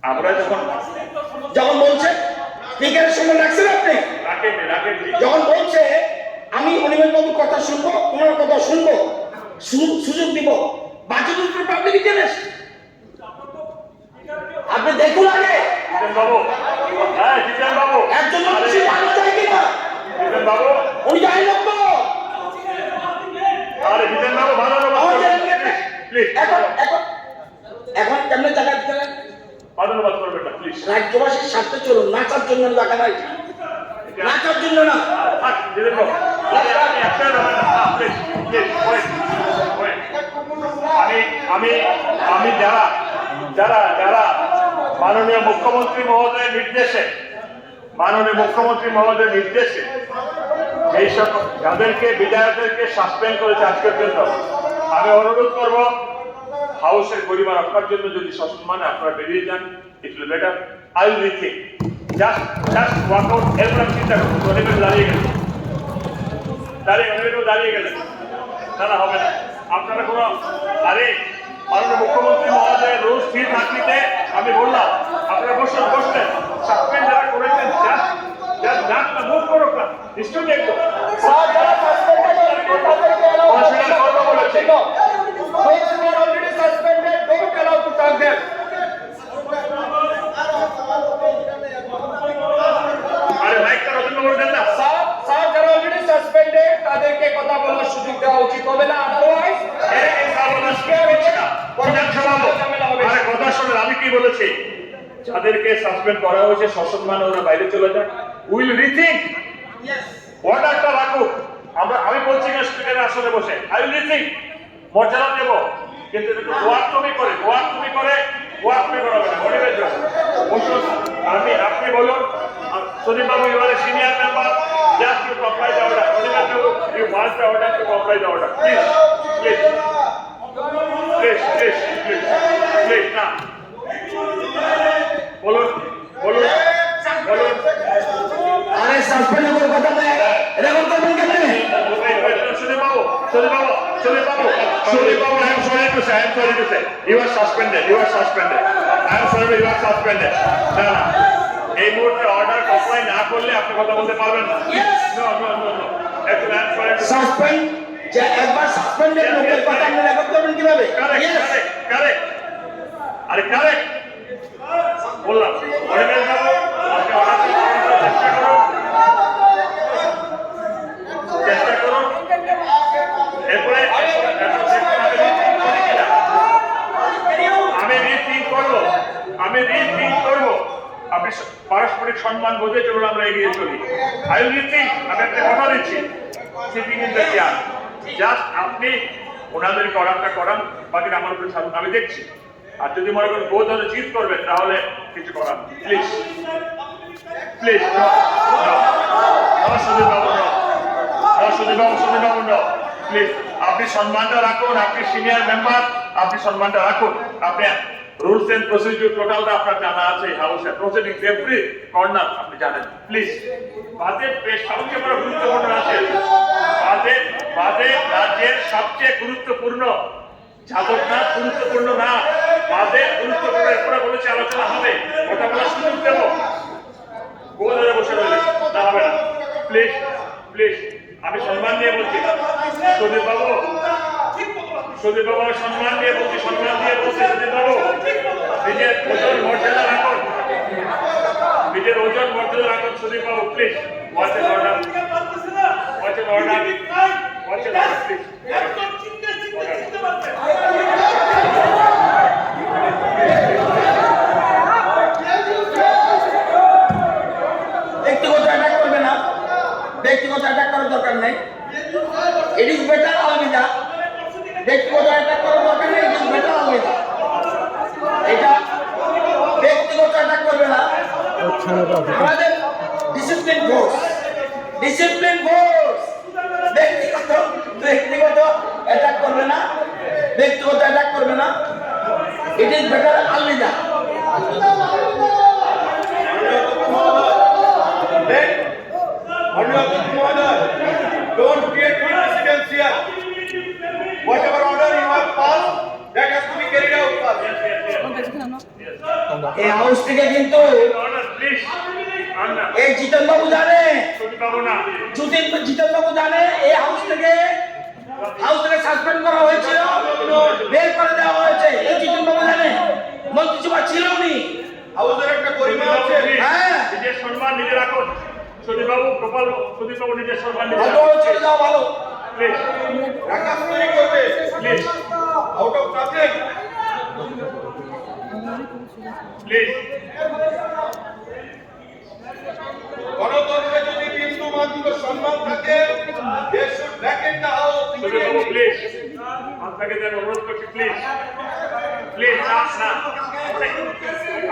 আমরা যখন যখন বলছে স্পিকারের সঙ্গে রাখছেন আপনি, যখন বলছে আমি অনিমেষ বাবুর কথা শুনবো, ওনার কথা শুনবো, সুযোগ দিব, বাকি দুটো পাবলিক ইন্টারেস্ট আপনি দেখুন আগে বাবু, হ্যাঁ জিতেন বাবু, একজন মানুষ ভালো চাই কিনা, জিতেন বাবু, উনি যাই লোক তো আরে জিতেন বাবু ভালো প্লিজ এখন এখন এখন কেমন জায়গা দিতে ধন্যবাদ করবেন না প্লিজ। রাজ্যবাসীর স্বার্থে চলুন, নাচার জন্য দেখা নাই, নাচার জন্য না। জিতেন বাবু আমি আমি যারা যারা যারা মাননীয় মুখ্যমন্ত্রী মহোদয়ের নির্দেশে এইসব যাদেরকে বিধায়কদেরকে সাসপেন্ড করেছে আজকের জন্য, আমি অনুরোধ করব হাউসের পরিবার রক্ষার জন্য যদি সসম্মানে আপনারা বেরিয়ে যান, it will better. I will rethink just walk out. এরপর আমি চিন্তা করবো অনেকে দাঁড়িয়ে গেলেন তারা হবে না। আপনারা কোনো আরে মাননীয় মুখ্যমন্ত্রী মহোদয়ের রোজ স্থির থাকতে আমি বললাম আপনারা বসলেন, সাসপেন্ড যারা করেছেন জাস্ট মুভ করো না, নিশ্চয়ই দেখবো আরে মাইকটা নতুন করে দেন না। তাদেরকে কথা বলার সুযোগ দেওয়া উচিত হবে না, আদারওয়াইজ কথা শোনেন, আমি কি বলেছি, যাদেরকে সাসপেন্ড করা হয়েছে সসম্মানে ওরা বাইরে চলে যায়। উইল রিথিঙ্ক, অর্ডারটা রাখুক। আমি বলছি না স্পিকারের আসলে বসে, আই উইল রিথিঙ্ক, মর্যাদা দেব, কিন্তু একটু ওয়ার্ক তুমি করাবে না গরিবের জন্য। বসুন, আপনি বলুন সুদীপ বাবু, you are a senior member, just you comply the order. Sudip বাবু, you must the order to comply the order, please না বলুন। আরে সাসপেন্ডের কথা বলে এরকম করবেন কেন? Sorry, Babu, I am sorry to say, you are suspended. I am sorry, you are suspended. না, এই মুহূর্তে অর্ডার কমপ্লাই না করলে আপনি কথা বলতে পারবেন না। No. Actually, I am sorry to say. Suspend, যে একবার সাসপেন্ডেড লোকের কথা আপনি রেকর্ড করবেন কিভাবে? Correct. আরে correct বললাম। অনিমেষ বাবু, আপনি অর্ডার চেষ্টা করুন। এরপরে আমি রিথিঙ্ক করব। আপনি পারস্পরিক সম্মান বোঝে চলুন, আমরা এগিয়ে চলি। আই উইল রিথিঙ্ক, আমি একটা কথা দিচ্ছি, sitting in the chair, just আপনি ওনাদেরকে অর্ডারটা করান, বাকিটা আমার উপরে ছাড়ুন, আমি দেখছি। আর যদি মনে করেন বোধ হলে জিত করবেন, তাহলে কিছু করান প্লিজ। সুদীপ বাবু, প্লিজ আপনি সম্মানটা রাখুন, আপনি সিনিয়র মেম্বার, আপনি সম্মানটা রাখুন। আপনি রুলস এন্ড প্রসিডিউর টোটালটা আপনার জানা আছে, হাউসে প্রসিডিং এভরি কর্নার আপনি জানেন। প্লিজ বাজেট সবচেয়ে বড় গুরুত্বপূর্ণ আছে, বাজেট রাজ্যের সবচেয়ে গুরুত্বপূর্ণ, যাদবনা গুরুত্বপূর্ণ না, বাজেট গুরুত্বপূর্ণ। এরপরে বলেছে আলোচনা হবে, কথা বলার সুযোগ দেব। গোলে বসে রইলে না হবে না, প্লিজ আমি সম্মান দিয়ে বলছি। সুদীপ বাবু, সম্মান দিয়ে বলছি, সুদীপ বাবু, নিজের ওজন মর্যাদা রাখুন, সুদীপ বাবু, please watch N order, please. ব্যক্তিগত অ্যাটাক করার দরকার নেই, ইট ইজ বেটার আলবিদা। ব্যক্তিগত অ্যাটাক করার দরকার নেই, ইট ইজ বেটার আলবিদা। এটা ব্যক্তিগত অ্যাটাক করবে না, আমাদের ডিসিপ্লিন ফোর্স। ব্যক্তিগত অ্যাটাক করবে না, ইট ইজ বেটার আলবিদা। Don't create precedence here. Whatever order you have passed, that has to be carried out. এই হাউস থেকে কিন্তু Order, please. Order. এই জিতেন বাবু জানে, সজীব বাবু না। জিতেন বাবু জানে এই হাউস থেকে সাসপেন্ড করা হয়েছিল, বের করে দেওয়া হয়েছে। এই জিতেন বাবু জানে, মন্ত্রিসভা ছিল উনি। হাউসের একটা পরিমাণ আছে। হ্যাঁ, নিজের সম্মান নিজে রাখুন। সজীব বাবু, গোপাল, সজীব বাবু নিজের সম্মান নিজে ভালো রাখুন। চলে যাওয়া ভালো। Please, ঢাকা তৈরি করবে। please, out of subject. please. গণতন্ত্রে যদি বিন্দু মাত্র সম্মান থাকে, they should back in the house. Sajib Babu, please. আপনাকে যেন অনুরোধ করছি, প্লিজ। প্লিজ, না, না।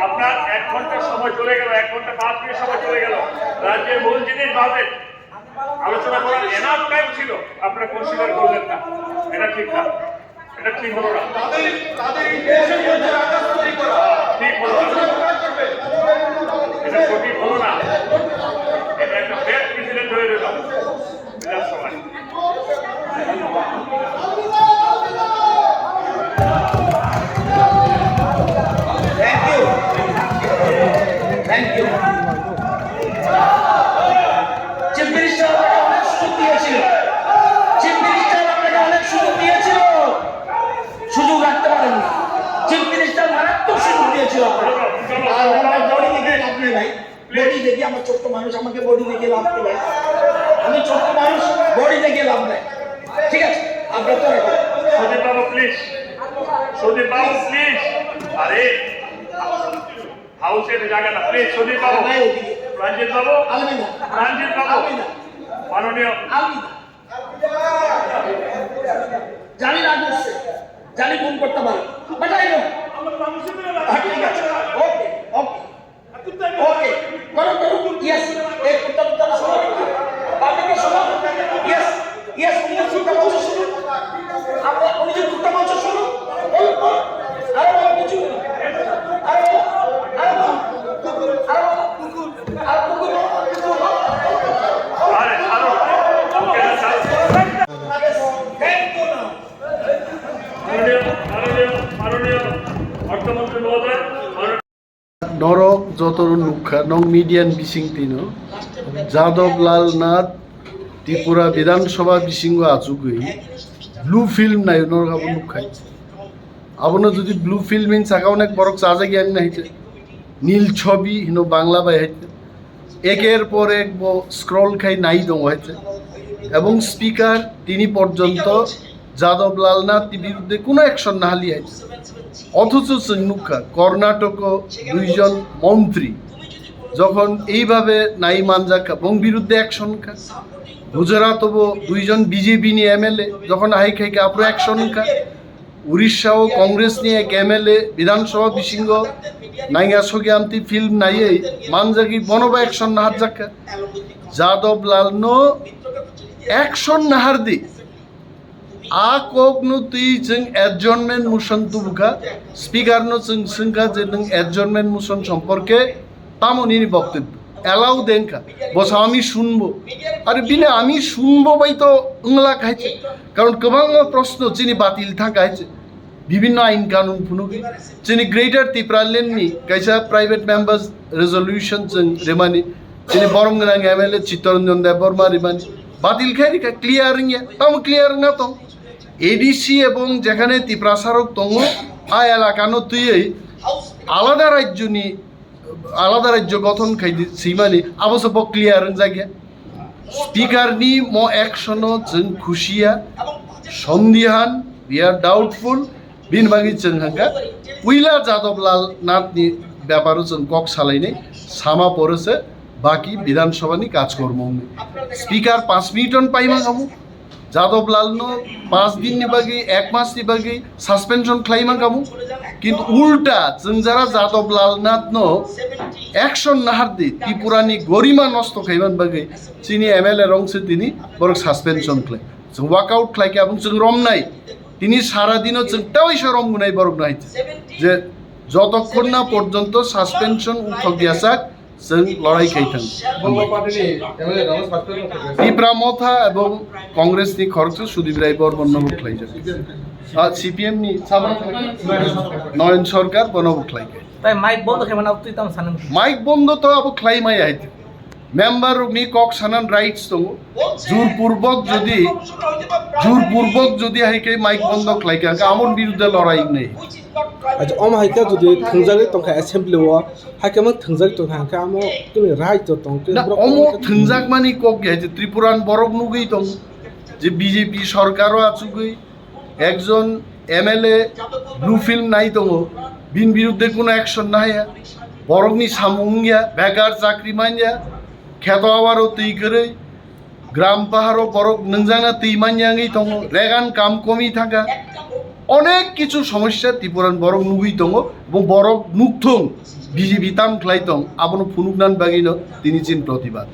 আপনার 1 ঘন্টা সময় চলে গেল, 1 ঘন্টা 5 মিনিট সময় চলে গেল। রাজ্যের মূল জিনিস বাজেট আলোচনা করার এনাফ টাইম ছিল, আপনারা কনসিডার করলেন না। এটা ঠিক না, এটা ঠিক হলো না, তাদের ইন্টেনশন হচ্ছে আকাশ তৈরি করা। ঠিক হলো না, সরকার করবে। এটা সঠিক হলো না। এটা একটা ব্যাড প্রেসিডেন্ট হয়ে গেল বিধানসভায়। Thank you, thank you. Chief minister আপনাকে অনেক সুযোগ দিয়েছিল, চিফ মিনিস্টার আপনাকে অনেক সুযোগ দিয়েছিল, সুযোগ রাখতে পারেননি। চিফ মিনিস্টার মারাত্মক সুযোগ দিয়েছিল আপনাকে। আর আমার বডি দেখে লাভ নেই ভাই, বডি দেখে, আমার ছোট্ট মানুষ, আমাকে বডি দেখে লাভ নেই ভাই। আমি ছোট্ট মানুষ, বডি দেখে লাভ নেই। ঠিক আছে, আপনার তো রাখুন। সজীব বাবু, প্লিজ। Sajib Babu, please. আরে হাউসের জায়গা না, প্লিজ। সজীব বাবু, ভাই ওইদিকে রঞ্জিত বাবু, আমি না, রঞ্জিত বাবু, আমি না, মাননীয় আমি না। জানি রাগ হচ্ছে, জানি ফোন করতে পারে, বাট আই নো। ঠিক আছে, ওকে ওকে ওকে, করো করো, ইয়েস। এই কুত্তা কুত্তা শোনো, আপনাকে শোনো, ইয়েস ইয়েস, উনি যে কুত্তা বলছে শুনুন, আপনার উনি যে কুত্তা বলছে শুনুন, বলুন বলুন, আরে বলো কিছু, আরে বলো, আরে বলো, আরে বলো, আরে কুকুর বলো, কুকুর বলো। আরে ছাড়ো, ওকে না, ছাড়ো। থ্যাংক ইউ না। মাননীয় মাননীয় মাননীয় অর্থমন্ত্রী মহোদয়, মাননীয় Norok Jotorun Nukha Nong Median Bising Tino Jadov Lal Nath Tripura Vidhan Sabha Bisingo Achugui Blue Film Nai Norok Nukha Abono Jodi Blue Film in Sakaonek Borok Saja Gyang Nahite Nil Chobi Hino Bangla Bai Haite Eker Por Ek Bo Scroll Khai Nai Dong Haite Ebong Speaker Tini Porjonto Jadov Lal Nath বিরুদ্ধে কোনো action না হালি আছে অথচ চিন্নুকা কর্ণাটক 2 জন মন্ত্রী যখন এইভাবে নাই মানজাকা এবং বিরুদ্ধে অ্যাকশন কা গুজরাট 2 জন বিজেপি নিয়ে এমএলএ যখন হাই খাইকে আপরো অ্যাকশন কা উড়িষ্যা ও কংগ্রেস নিয়ে এক এমএলএ বিধানসভা বিসিঙ্গ নাইয়া সগে আনতি ফিল্ম নাইয়ে মানজাকি বনবা অ্যাকশন না হাজাকা যাদব লাল নো অ্যাকশন না Hardi Akognu tui jeng adjournment motion tubuka speaker no jeng singka jeng adjournment motion সম্পর্কে তামনি বক্তব্য এলাও দেনকা বস আমি শুনবো আরে বিনা আমি শুনবো বাই তো উংলা খাইছে কারণ গোবাং প্রশ্ন চিনি বাতিল থাকাইছে বিভিন্ন আইন কানুন ফুনুকি চিনি গ্রেটার ত্রিপুরালেননি কাইসা প্রাইভেট মেম্বার্স রেজলিউশন জeng রেমানি চিনি বরমগাং এমএলএ চিত্তরঞ্জন দেববর্মা রেমানি বাতিল খাইরিকা ক্লিয়ারিং তাম ক্লিয়ার না তো এডিসি এবং যেখানে ত্রিপ্রাসারক তঙ্গ আ এলাকানো তুই আলাদা রাজ্য গঠন খাই সীমানি আবশ্যক ক্লিয়ার জায়গা স্পিকার নি ম অ্যাকশন जों খুশিয়া সন্দিহান উই আর ডাউটফুল বিনবাগি जों হাঙ্কা উইলা যাদব লাল নাথনি ব্যাপারও जों কক সালাইনে সামা পড়েছে বাকি বিধানসভানি কাজকর্ম স্পিকার 5 মিনিটন পাইমা কামু যাদব লাল নো 5 দিন নিবাগি 1 মাস নিবাগি সাসপেনশন ক্লাইমা কামু কিন্তু উল্টা जों যারা যাদব লাল নাথ নো অ্যাকশন নাহার দি ত্রিপুরানি গরিমা নষ্ট খাইমান বাগে চিনি এমএলএ রংসে তিনি বড় সাসপেনশন ক্লাই जों ওয়াকআউট ক্লাইকে এবং जों রম নাই তিনি সারা দিনও जों তাওই রম গুনাই বড় নাই যে যতক্ষণ না পর্যন্ত সাসপেনশন উঠক দিয়াসাক जों লড়াই খাইতাম ত্রিপুরা মথা এবং কংগ্রেসনি খরচ সুদীপ রায় বর্মন নমক লাই যাবে সিপিএম নি নয়ন সরকার বনবো খ্লাইকে তাই মাইক বন্ধ খেয়ে মানে তুই তেমন সানেন মাইক বন্ধ তো আবো খ্লাই মাই আইতে মেম্বার মি কক সানান রাইটস দङ জোরপূর্বক যদি হাইকে মাইক বন্ধ খ্লাইকে আমন বিরুদ্ধে লড়াই নেই আচ্ছা অম হাইকা যদি থংজাগে তংখা অ্যাসেম্বলিও হাইকা মান থংজাগে তংখা আমো তুমি রাইট তো তংকে না অমো থংজাক মানি কক গেছে ত্রিপুরান বরক নুগই দङ যে বিজেপি সরকারও আছুগই একজন এমএলএ ব্লু ফিল্ম নাই দङ বিন বিরুদ্ধে কোনো অ্যাকশন নাই বরকনি সামুঙ্গিয়া বেকার চাকরি মাইয়া খেত আবারও তৈ করে গ্রাম পাহাড়ও বরক নংজানা তৈ মাইয়াঙ্গই দङ রেগান কাম কমি থাকা অনেক কিছু সমস্যা ত্রিপুরান বরক নুগই দङ এবং বরক নুকথং বিজেপি তাম খ্লাই দং আবনো ফুনুকনান বাগিনো তিনি চিন প্রতিবাদ